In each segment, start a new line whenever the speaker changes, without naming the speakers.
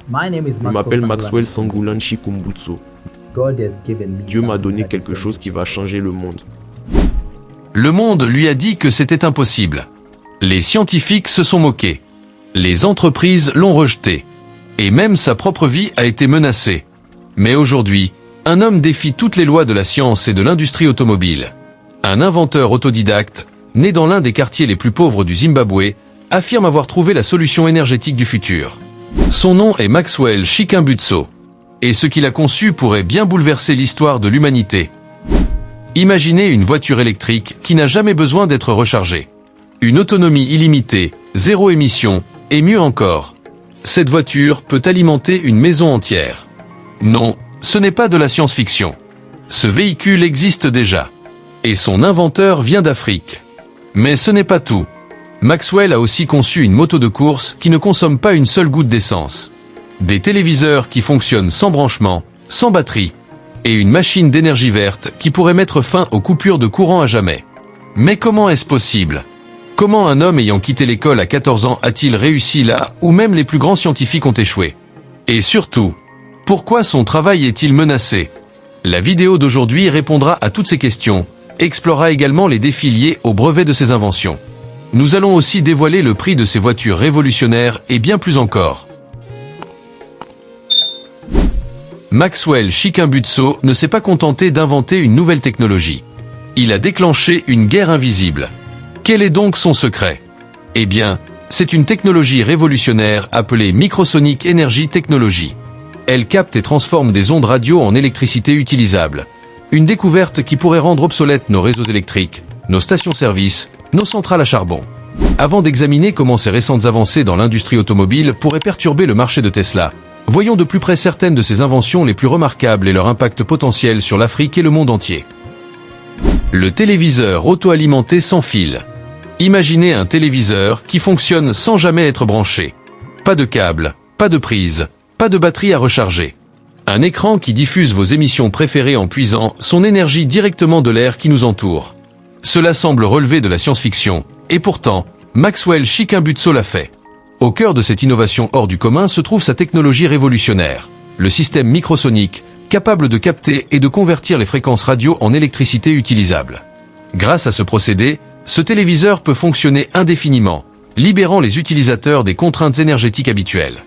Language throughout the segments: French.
Je m'appelle Maxwell Sangulan Chikumbutso. Dieu m'a donné quelque chose qui va changer le monde.
Le monde lui a dit que c'était impossible. Les scientifiques se sont moqués. Les entreprises l'ont rejeté. Et même sa propre vie a été menacée. Mais aujourd'hui, un homme défie toutes les lois de la science et de l'industrie automobile. Un inventeur autodidacte, né dans l'un des quartiers les plus pauvres du Zimbabwe, affirme avoir trouvé la solution énergétique du futur. Son nom est Maxwell Chikumbutso. Et ce qu'il a conçu pourrait bien bouleverser l'histoire de l'humanité. Imaginez une voiture électrique qui n'a jamais besoin d'être rechargée. Une autonomie illimitée, zéro émission, et mieux encore. Cette voiture peut alimenter une maison entière. Non, ce n'est pas de la science-fiction. Ce véhicule existe déjà. Et son inventeur vient d'Afrique. Mais ce n'est pas tout. Maxwell a aussi conçu une moto de course qui ne consomme pas une seule goutte d'essence. Des téléviseurs qui fonctionnent sans branchement, sans batterie. Et une machine d'énergie verte qui pourrait mettre fin aux coupures de courant à jamais. Mais comment est-ce possible ? Comment un homme ayant quitté l'école à 14 ans a-t-il réussi là où même les plus grands scientifiques ont échoué ? Et surtout, pourquoi son travail est-il menacé ? La vidéo d'aujourd'hui répondra à toutes ces questions, et explorera également les défis liés au brevet de ses inventions. Nous allons aussi dévoiler le prix de ces voitures révolutionnaires et bien plus encore. Maxwell Chikumbutso ne s'est pas contenté d'inventer une nouvelle technologie. Il a déclenché une guerre invisible. Quel est donc son secret ? Eh bien, c'est une technologie révolutionnaire appelée Microsonic Energy Technology. Elle capte et transforme des ondes radio en électricité utilisable. Une découverte qui pourrait rendre obsolètes nos réseaux électriques, nos stations-service, nos centrales à charbon. Avant d'examiner comment ces récentes avancées dans l'industrie automobile pourraient perturber le marché de Tesla, voyons de plus près certaines de ces inventions les plus remarquables et leur impact potentiel sur l'Afrique et le monde entier. Le téléviseur auto-alimenté sans fil. Imaginez un téléviseur qui fonctionne sans jamais être branché. Pas de câble, pas de prise, pas de batterie à recharger. Un écran qui diffuse vos émissions préférées en puisant son énergie directement de l'air qui nous entoure. Cela semble relever de la science-fiction, et pourtant, Maxwell Chikumbutso l'a fait. Au cœur de cette innovation hors du commun se trouve sa technologie révolutionnaire, le système microsonique, capable de capter et de convertir les fréquences radio en électricité utilisable. Grâce à ce procédé, ce téléviseur peut fonctionner indéfiniment, libérant les utilisateurs des contraintes énergétiques habituelles.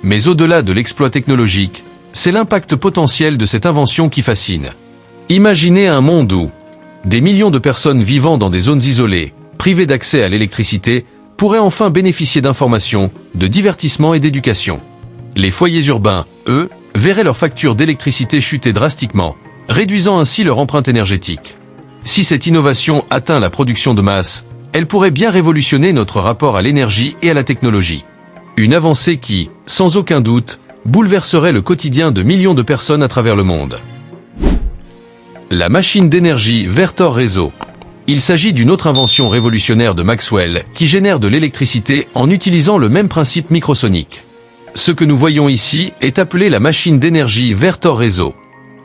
Mais au-delà de l'exploit technologique, c'est l'impact potentiel de cette invention qui fascine. Imaginez un monde où des millions de personnes vivant dans des zones isolées, privées d'accès à l'électricité, pourraient enfin bénéficier d'informations, de divertissement et d'éducation. Les foyers urbains, eux, verraient leurs factures d'électricité chuter drastiquement, réduisant ainsi leur empreinte énergétique. Si cette innovation atteint la production de masse, elle pourrait bien révolutionner notre rapport à l'énergie et à la technologie. Une avancée qui, sans aucun doute, bouleverserait le quotidien de millions de personnes à travers le monde. La machine d'énergie Vertor Réseau. Il s'agit d'une autre invention révolutionnaire de Maxwell qui génère de l'électricité en utilisant le même principe microsonique. Ce que nous voyons ici est appelé la machine d'énergie Vertor Réseau.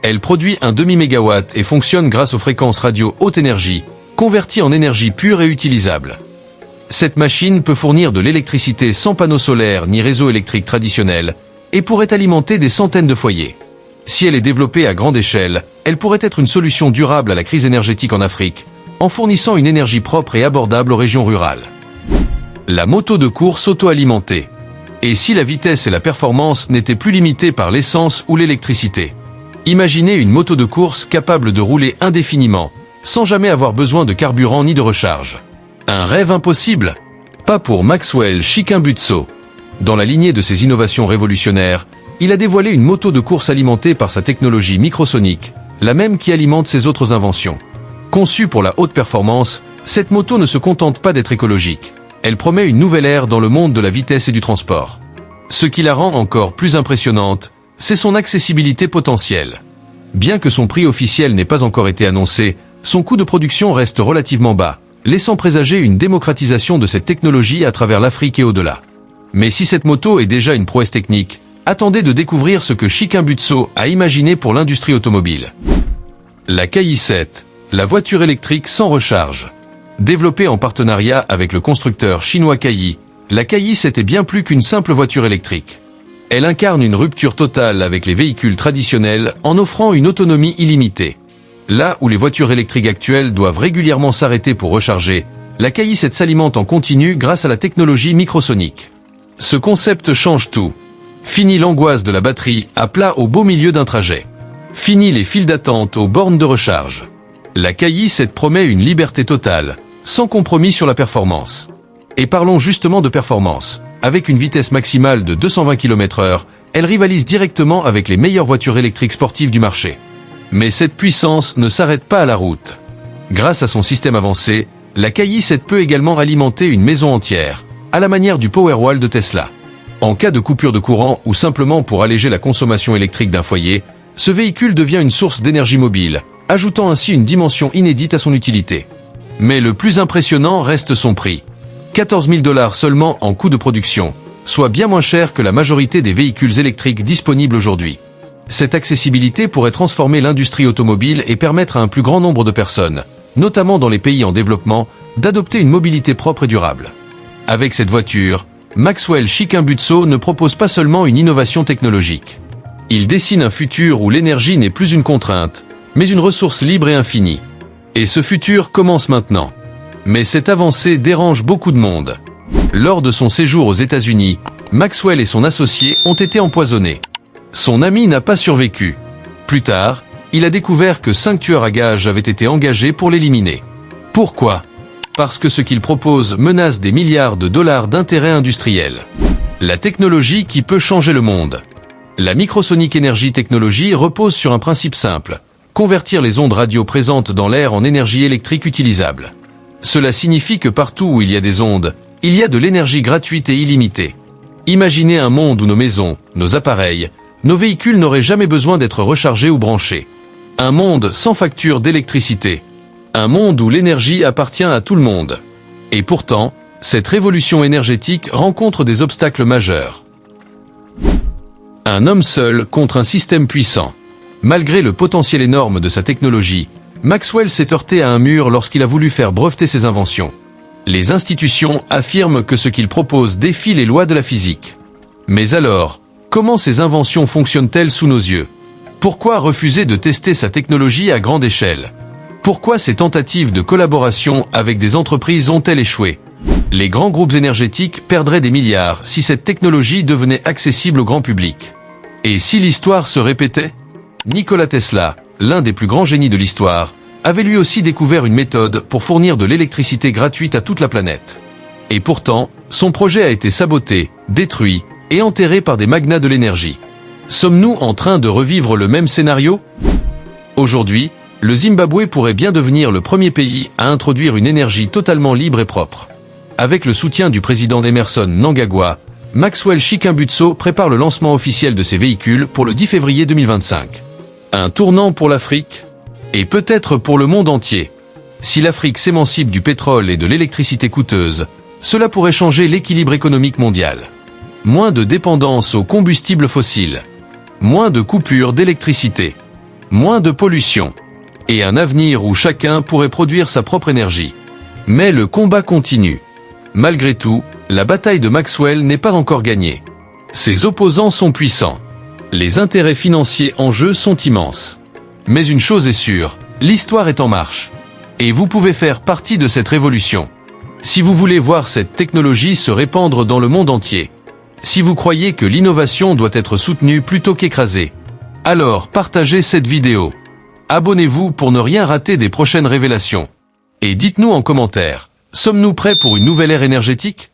Elle produit un demi-mégawatt et fonctionne grâce aux fréquences radio haute énergie, converties en énergie pure et utilisable. Cette machine peut fournir de l'électricité sans panneaux solaires ni réseau électrique traditionnel et pourrait alimenter des centaines de foyers. Si elle est développée à grande échelle, elle pourrait être une solution durable à la crise énergétique en Afrique, en fournissant une énergie propre et abordable aux régions rurales. La moto de course auto-alimentée. Et si la vitesse et la performance n'étaient plus limitées par l'essence ou l'électricité ? Imaginez une moto de course capable de rouler indéfiniment, sans jamais avoir besoin de carburant ni de recharge. Un rêve impossible ? Pas pour Maxwell Chikumbutso. Dans la lignée de ses innovations révolutionnaires, il a dévoilé une moto de course alimentée par sa technologie microsonique, la même qui alimente ses autres inventions. Conçue pour la haute performance, cette moto ne se contente pas d'être écologique. Elle promet une nouvelle ère dans le monde de la vitesse et du transport. Ce qui la rend encore plus impressionnante, c'est son accessibilité potentielle. Bien que son prix officiel n'ait pas encore été annoncé, son coût de production reste relativement bas, laissant présager une démocratisation de cette technologie à travers l'Afrique et au-delà. Mais si cette moto est déjà une prouesse technique, attendez de découvrir ce que Chikumbutso a imaginé pour l'industrie automobile. La KI7, la voiture électrique sans recharge. Développée en partenariat avec le constructeur chinois KI, la KI7 est bien plus qu'une simple voiture électrique. Elle incarne une rupture totale avec les véhicules traditionnels en offrant une autonomie illimitée. Là où les voitures électriques actuelles doivent régulièrement s'arrêter pour recharger, la KI7 s'alimente en continu grâce à la technologie microsonique. Ce concept change tout. Fini l'angoisse de la batterie à plat au beau milieu d'un trajet. Fini les files d'attente aux bornes de recharge. La KI7 promet une liberté totale, sans compromis sur la performance. Et parlons justement de performance. Avec une vitesse maximale de 220 km/h, elle rivalise directement avec les meilleures voitures électriques sportives du marché. Mais cette puissance ne s'arrête pas à la route. Grâce à son système avancé, la KI7 peut également alimenter une maison entière, à la manière du Powerwall de Tesla. En cas de coupure de courant ou simplement pour alléger la consommation électrique d'un foyer, ce véhicule devient une source d'énergie mobile, ajoutant ainsi une dimension inédite à son utilité. Mais le plus impressionnant reste son prix. 14 000 $ seulement en coût de production, soit bien moins cher que la majorité des véhicules électriques disponibles aujourd'hui. Cette accessibilité pourrait transformer l'industrie automobile et permettre à un plus grand nombre de personnes, notamment dans les pays en développement, d'adopter une mobilité propre et durable. Avec cette voiture, Maxwell Chikun-Butso ne propose pas seulement une innovation technologique. Il dessine un futur où l'énergie n'est plus une contrainte, mais une ressource libre et infinie. Et ce futur commence maintenant. Mais cette avancée dérange beaucoup de monde. Lors de son séjour aux États-Unis, Maxwell et son associé ont été empoisonnés. Son ami n'a pas survécu. Plus tard, il a découvert que 5 tueurs à gages avaient été engagés pour l'éliminer. Pourquoi ? Parce que ce qu'il propose menace des milliards de dollars d'intérêts industriels. La technologie qui peut changer le monde. La Microsonic Energy Technology repose sur un principe simple. Convertir les ondes radio présentes dans l'air en énergie électrique utilisable. Cela signifie que partout où il y a des ondes, il y a de l'énergie gratuite et illimitée. Imaginez un monde où nos maisons, nos appareils, nos véhicules n'auraient jamais besoin d'être rechargés ou branchés. Un monde sans facture d'électricité. Un monde où l'énergie appartient à tout le monde. Et pourtant, cette révolution énergétique rencontre des obstacles majeurs. Un homme seul contre un système puissant. Malgré le potentiel énorme de sa technologie, Maxwell s'est heurté à un mur lorsqu'il a voulu faire breveter ses inventions. Les institutions affirment que ce qu'il propose défie les lois de la physique. Mais alors, comment ces inventions fonctionnent-elles sous nos yeux ? Pourquoi refuser de tester sa technologie à grande échelle ? Pourquoi ces tentatives de collaboration avec des entreprises ont-elles échoué ? Les grands groupes énergétiques perdraient des milliards si cette technologie devenait accessible au grand public. Et si l'histoire se répétait ? Nikola Tesla, l'un des plus grands génies de l'histoire, avait lui aussi découvert une méthode pour fournir de l'électricité gratuite à toute la planète. Et pourtant, son projet a été saboté, détruit et enterré par des magnats de l'énergie. Sommes-nous en train de revivre le même scénario ? Aujourd'hui, le Zimbabwe pourrait bien devenir le premier pays à introduire une énergie totalement libre et propre. Avec le soutien du président Emerson Mnangagwa, Maxwell Chikun-Butso prépare le lancement officiel de ses véhicules pour le 10 février 2025. Un tournant pour l'Afrique et peut-être pour le monde entier. Si l'Afrique s'émancipe du pétrole et de l'électricité coûteuse, cela pourrait changer l'équilibre économique mondial. Moins de dépendance aux combustibles fossiles, moins de coupures d'électricité, moins de pollution, et un avenir où chacun pourrait produire sa propre énergie. Mais le combat continue. Malgré tout, la bataille de Maxwell n'est pas encore gagnée. Ses opposants sont puissants. Les intérêts financiers en jeu sont immenses. Mais une chose est sûre, l'histoire est en marche. Et vous pouvez faire partie de cette révolution. Si vous voulez voir cette technologie se répandre dans le monde entier, si vous croyez que l'innovation doit être soutenue plutôt qu'écrasée, alors partagez cette vidéo. Abonnez-vous pour ne rien rater des prochaines révélations. Et dites-nous en commentaire, sommes-nous prêts pour une nouvelle ère énergétique ?